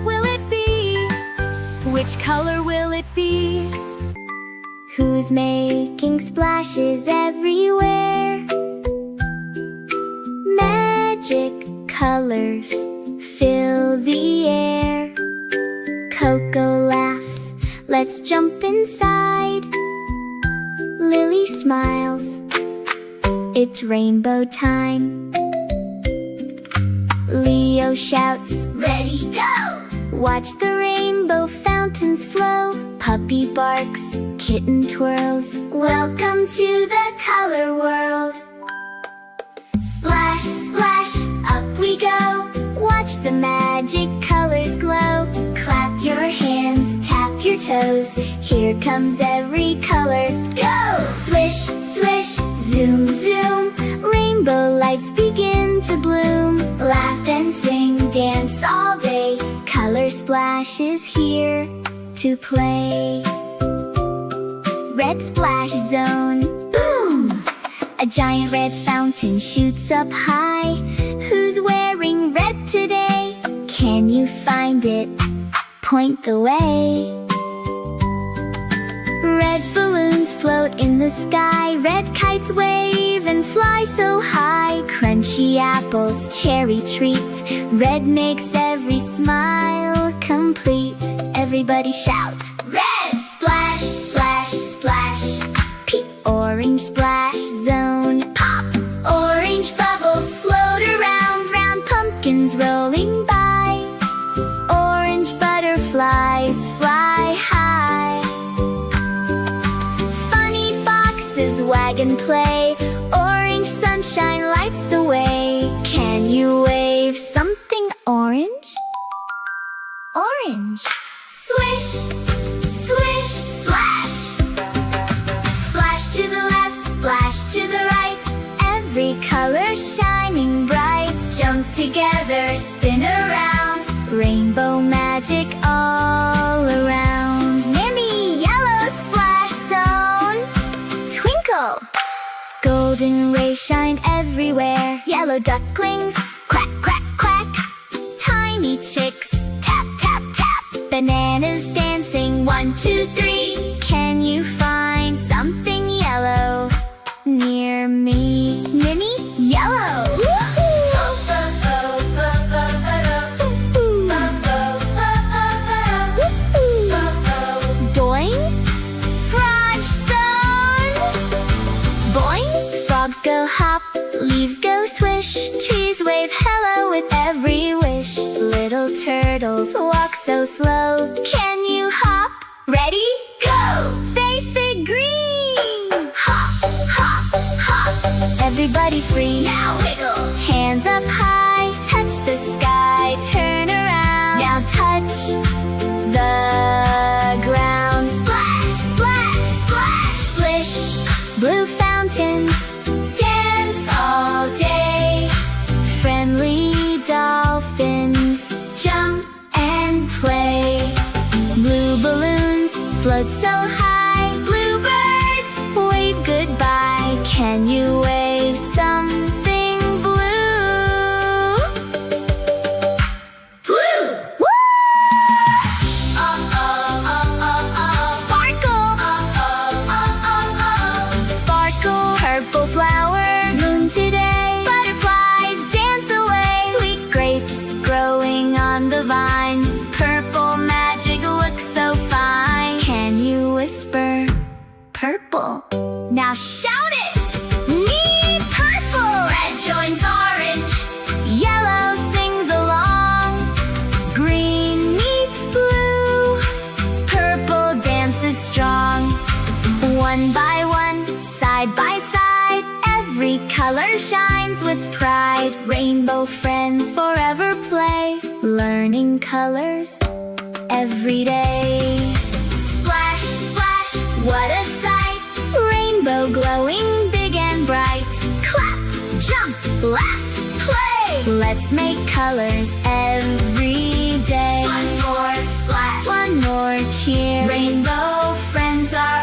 Will it be? Which color will it be? Who's making splashes everywhere? Magic colors fill the air. Coco laughs, let's jump inside. Lily smiles, it's rainbow time. Leo shouts, ready, go! Watch the rainbow fountains flow. Puppy barks, kitten twirls. Welcome to the color world. Splash, splash, up we go. Watch the magic colors glow. Clap your hands, tap your toes. Here comes every color. Go! Swish, swish, zoom, zoom. Rainbow lights begin to bloom. Laugh and sing, dance all day. Color Splash is here to play. Red Splash Zone, boom! A giant red fountain shoots up high. Who's wearing red today? Can you find it? Point the way. Red balloons float in the sky. Red kites wave and fly so high. Crunchy apples, cherry treats. Red makes every smile complete. Everybody shout, red! Splash, splash, splash. Peep, orange splash zone. Pop, orange bubbles float around. Round pumpkins rolling by. Orange butterflies fly high. Funny boxes wag and play. Orange sunshine lights the way. Can you wave something orange? Orange. Swish, swish, splash. Splash to the left, splash to the right. Every color shining bright. Jump together, spin around. Rainbow magic all around. Mimi, yellow splash zone. Twinkle. Golden rays shine everywhere. Yellow ducklings, quack, quack, quack. Tiny chicks, tap, tap, tap. Bananas dancing, 1, 2, 3. Can you find something yellow near me? Mimi, yellow. Doing, frog zone. Boing, frogs go hop, leaves go swish. Trees wave hello with every wish. Little turtles walk so slow. Can you hop? Ready? Go! They fit green. Hop, hop, hop. Everybody freeze. Now wiggle. Hands up high. Touch the sky. Turn around. Now touch the ground. Splash, splash, splash, splish. Blue fountains dance all day. Friendly dolphins jump and play. Blue balloons float so high. Bluebirds wave goodbye. Can you wave something blue? Blue! Woo! Sparkle! Sparkle! Purple flowers bloom today. Butterflies dance away. Sweet grapes growing on the vine. Purple magic looks so fine. Can you whisper purple? Now shout it! Me purple! Red joins orange. Yellow sings along. Green meets blue. Purple dances strong. One by one, side by side. Every color shines with pride. Rainbow friends forever play. Learning colors every day. Splash, splash, what a sight. Rainbow glowing big and bright. Clap, jump, laugh, play. Let's make colors every day. One more splash, one more cheer. Rainbow friends are